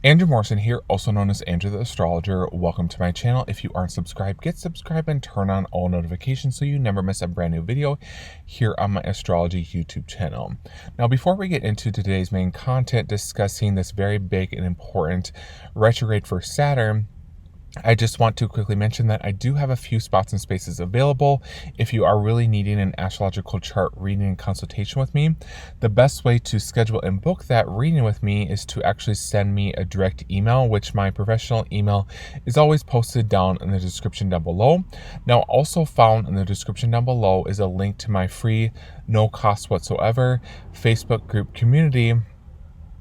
Andrew Morrison here, also known as Andrew the Astrologer. Welcome to my channel. If you aren't subscribed, get subscribed and turn on all notifications so you never miss a brand new video here on my astrology YouTube channel. Now, before we get into today's main content discussing this very big and important retrograde for Saturn, I just want to quickly mention that I do have a few spots and spaces available if you are really needing an astrological chart reading and consultation with me. The best way to schedule and book that reading with me is to actually send me a direct email, which my professional email is always posted down in the description down below. Now, also found in the description down below is a link to my free, no cost whatsoever Facebook group community.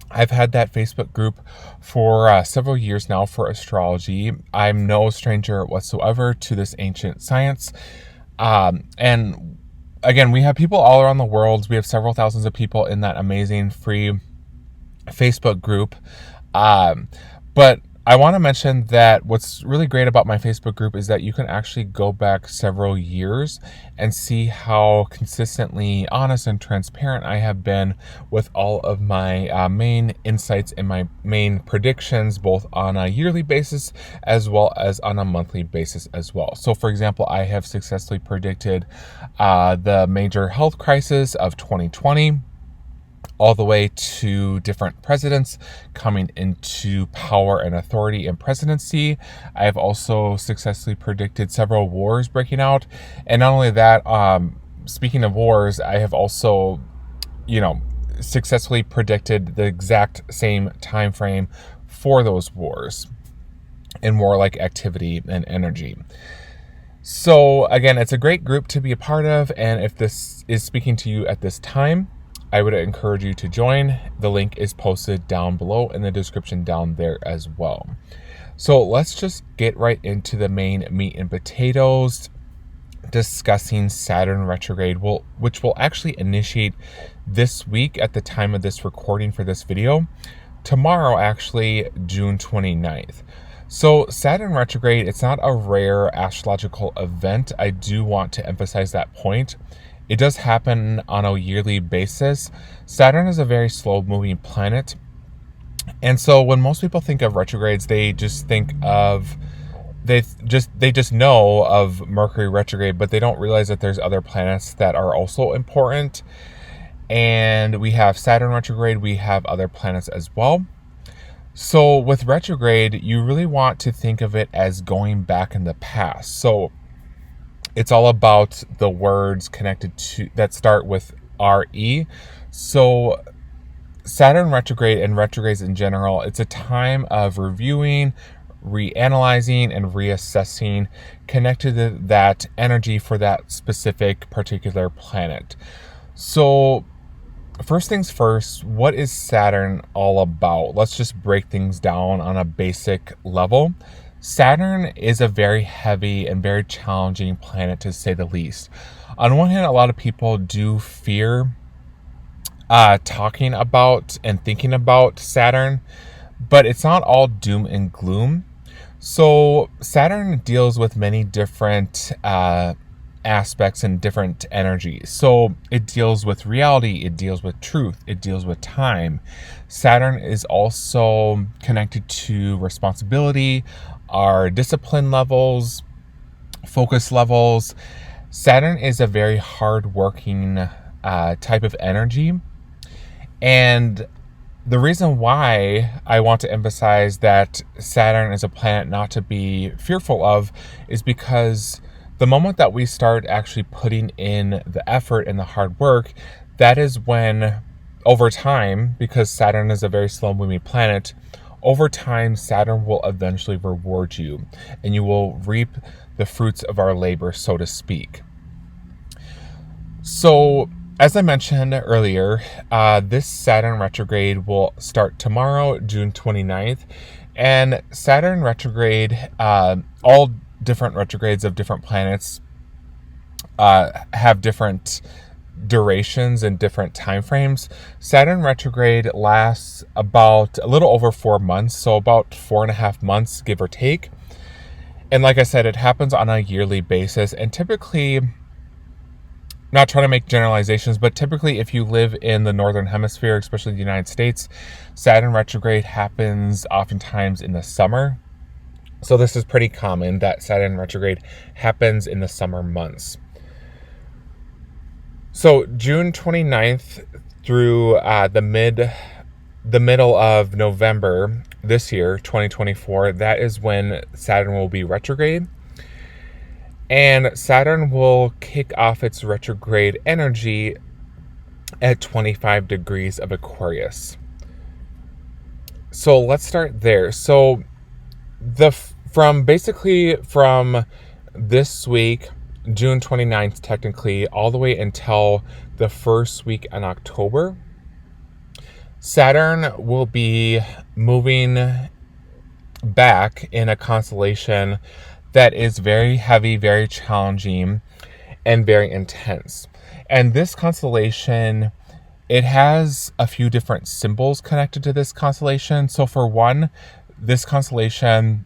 I've had that Facebook group for several years now for astrology. I'm no stranger whatsoever to this ancient science. And again, we have people all around the world. We have several thousands of people in that amazing free Facebook group. But I want to mention that what's really great about my Facebook group is that you can actually go back several years and see how consistently honest and transparent I have been with all of my main insights and my main predictions, both on a yearly basis as well as on a monthly basis as well. So, for example, I have successfully predicted the major health crisis of 2020. All the way to different presidents coming into power and authority and presidency. I have also successfully predicted several wars breaking out. And not only that, speaking of wars, I have also, successfully predicted the exact same time frame for those wars and warlike activity and energy. So again, it's a great group to be a part of. And if this is speaking to you at this time, I would encourage you to join. The link is posted down below in the description down there as well. So let's just get right into the main meat and potatoes, discussing Saturn retrograde, which will actually initiate this week at the time of this recording for this video. Tomorrow, actually, June 29th. So Saturn retrograde, it's not a rare astrological event. I do want to emphasize that point. It does happen on a yearly basis. Saturn is a very slow-moving planet. And so when most people think of retrogrades, they just know of Mercury retrograde, but they don't realize that there's other planets that are also important. And we have Saturn retrograde, we have other planets as well. So with retrograde, you really want to think of it as going back in the past. So it's all about the words connected to that start with RE. So Saturn retrograde and retrogrades in general, it's a time of reviewing, reanalyzing, and reassessing connected to that energy for that specific particular planet. So first things first, what is Saturn all about? Let's just break things down on a basic level. Saturn is a very heavy and very challenging planet, to say the least. On one hand, a lot of people do fear talking about and thinking about Saturn, but it's not all doom and gloom. So Saturn deals with many different aspects and different energies. So it deals with reality, it deals with truth, it deals with time. Saturn is also connected to responsibility, our discipline levels, focus levels. Saturn is a very hard-working type of energy. And the reason why I want to emphasize that Saturn is a planet not to be fearful of is because the moment that we start actually putting in the effort and the hard work, that is when, over time, because Saturn is a very slow-moving planet, over time, Saturn will eventually reward you, and you will reap the fruits of our labor, so to speak. So, as I mentioned earlier, this Saturn retrograde will start tomorrow, June 29th, and Saturn retrograde, all different retrogrades of different planets have different durations and different time frames. Saturn retrograde lasts about a little over 4 months, so about 4.5 months, give or take. And like I said, it happens on a yearly basis, and typically not trying to make generalizations, but typically if you live in the northern hemisphere, especially the United States, Saturn retrograde happens oftentimes in the summer. So this is pretty common that Saturn retrograde happens in the summer months. So June 29th through the middle of November this year, 2024, that is when Saturn will be retrograde. And Saturn will kick off its retrograde energy at 25 degrees of Aquarius. So let's start there. So from this week, June 29th, technically, all the way until the first week in October, Saturn will be moving back in a constellation that is very heavy, very challenging, and very intense. And this constellation, it has a few different symbols connected to this constellation. So for one, this constellation,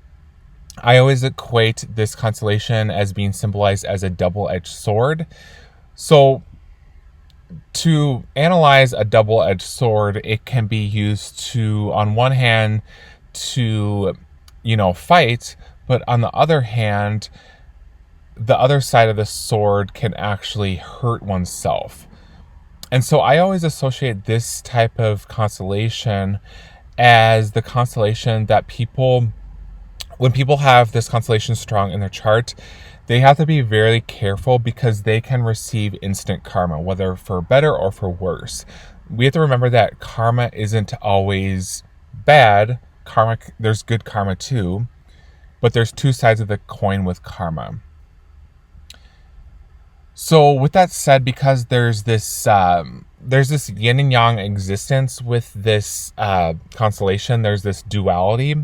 I always equate this constellation as being symbolized as a double-edged sword. So to analyze a double-edged sword, it can be used to, on one hand, to, fight, but on the other hand, the other side of the sword can actually hurt oneself. And so I always associate this type of constellation as the constellation that when people have this constellation strong in their chart, they have to be very careful because they can receive instant karma, whether for better or for worse. We have to remember that karma isn't always bad. There's good karma too, but there's two sides of the coin with karma. So with that said, because there's this yin and yang existence with this constellation, there's this duality,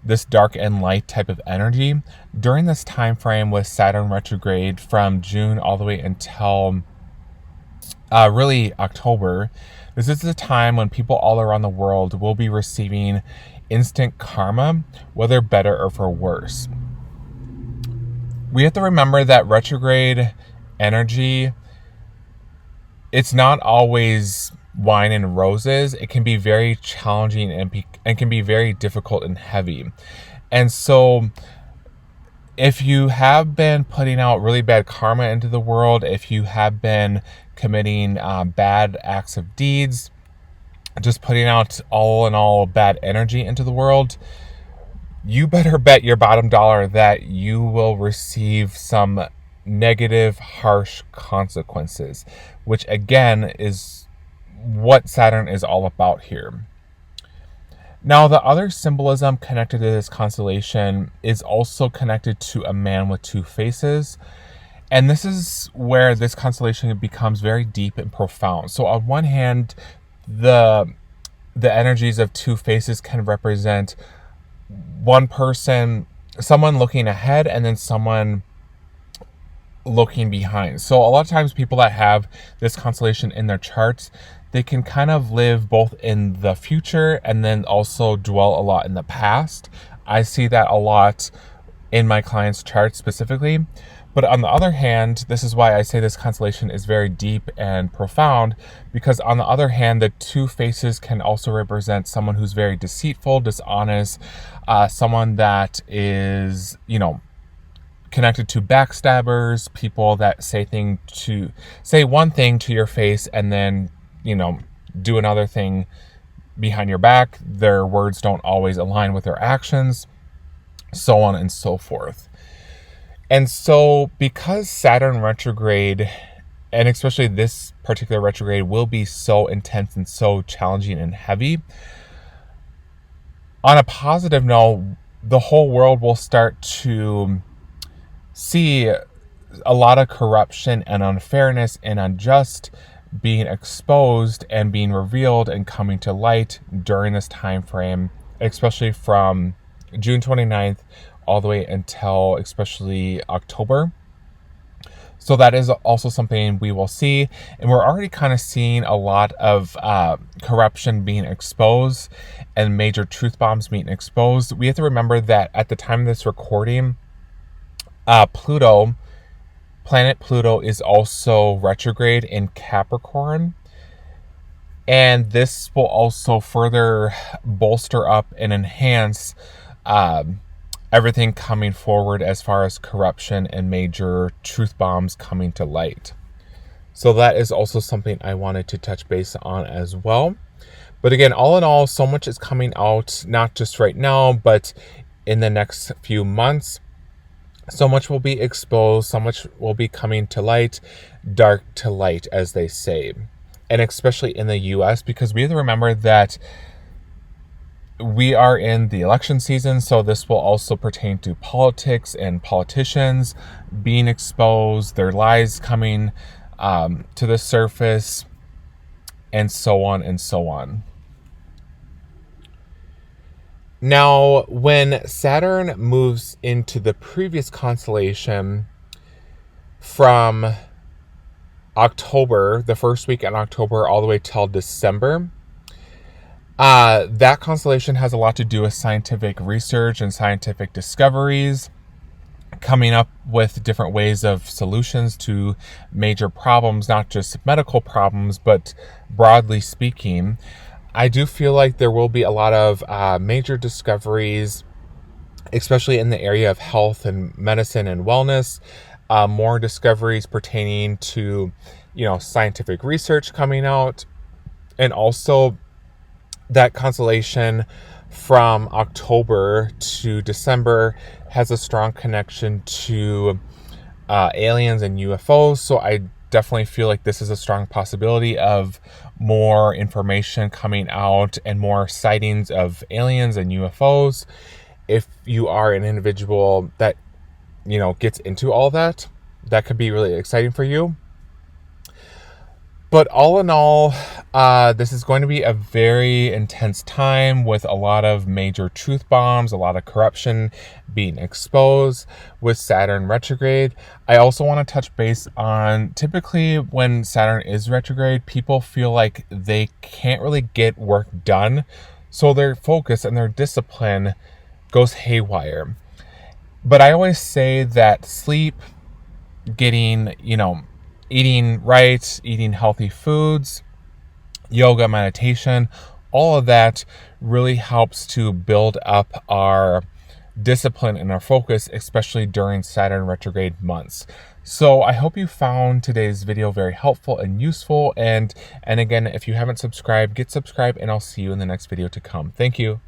this dark and light type of energy. During this time frame with Saturn retrograde from June all the way until really October, this is the time when people all around the world will be receiving instant karma, whether better or for worse. We have to remember that retrograde energy, it's not always wine and roses. It can be very challenging and can be very difficult and heavy. And so if you have been putting out really bad karma into the world, if you have been committing bad acts of deeds, just putting out all in all bad energy into the world, you better bet your bottom dollar that you will receive some negative, harsh consequences, which again is what Saturn is all about here. Now, the other symbolism connected to this constellation is also connected to a man with two faces. And this is where this constellation becomes very deep and profound. So on one hand, the energies of two faces can represent one person, someone looking ahead, and then someone looking behind. So a lot of times people that have this constellation in their charts, they can kind of live both in the future and then also dwell a lot in the past. I see that a lot in my clients' charts specifically. But on the other hand, this is why I say this constellation is very deep and profound, because on the other hand, the two faces can also represent someone who's very deceitful, dishonest, someone that is, connected to backstabbers, people that say one thing to your face and then, do another thing behind your back. Their words don't always align with their actions, so on and so forth. And so because Saturn retrograde, and especially this particular retrograde, will be so intense and so challenging and heavy, on a positive note, the whole world will start to see a lot of corruption and unfairness and unjust being exposed and being revealed and coming to light during this time frame, especially from June 29th all the way until especially October. So that is also something we will see. And we're already kind of seeing a lot of corruption being exposed and major truth bombs being exposed. We have to remember that at the time of this recording, Pluto planet Pluto is also retrograde in Capricorn. And this will also further bolster up and enhance everything coming forward as far as corruption and major truth bombs coming to light. So that is also something I wanted to touch base on as well. But again, all in all, so much is coming out, not just right now, but in the next few months. So much will be exposed, so much will be coming to light, dark to light, as they say. And especially in the US, because we have to remember that we are in the election season, so this will also pertain to politics and politicians being exposed, their lies coming to the surface, and so on and so on. Now, when Saturn moves into the previous constellation from October, the first week in October, all the way till December, that constellation has a lot to do with scientific research and scientific discoveries, coming up with different ways of solutions to major problems, not just medical problems, but broadly speaking. I do feel like there will be a lot of major discoveries, especially in the area of health and medicine and wellness, more discoveries pertaining to, scientific research coming out, and also that constellation from October to December has a strong connection to aliens and UFOs. So I definitely feel like this is a strong possibility of more information coming out and more sightings of aliens and UFOs. If you are an individual that, gets into all that could be really exciting for you. But all in all, this is going to be a very intense time with a lot of major truth bombs, a lot of corruption being exposed with Saturn retrograde. I also want to touch base on, typically when Saturn is retrograde, people feel like they can't really get work done. So their focus and their discipline goes haywire. But I always say that sleep, getting, eating right, eating healthy foods, yoga, meditation, all of that really helps to build up our discipline and our focus, especially during Saturn retrograde months. So I hope you found today's video very helpful and useful. And again, if you haven't subscribed, get subscribed, and I'll see you in the next video to come. Thank you.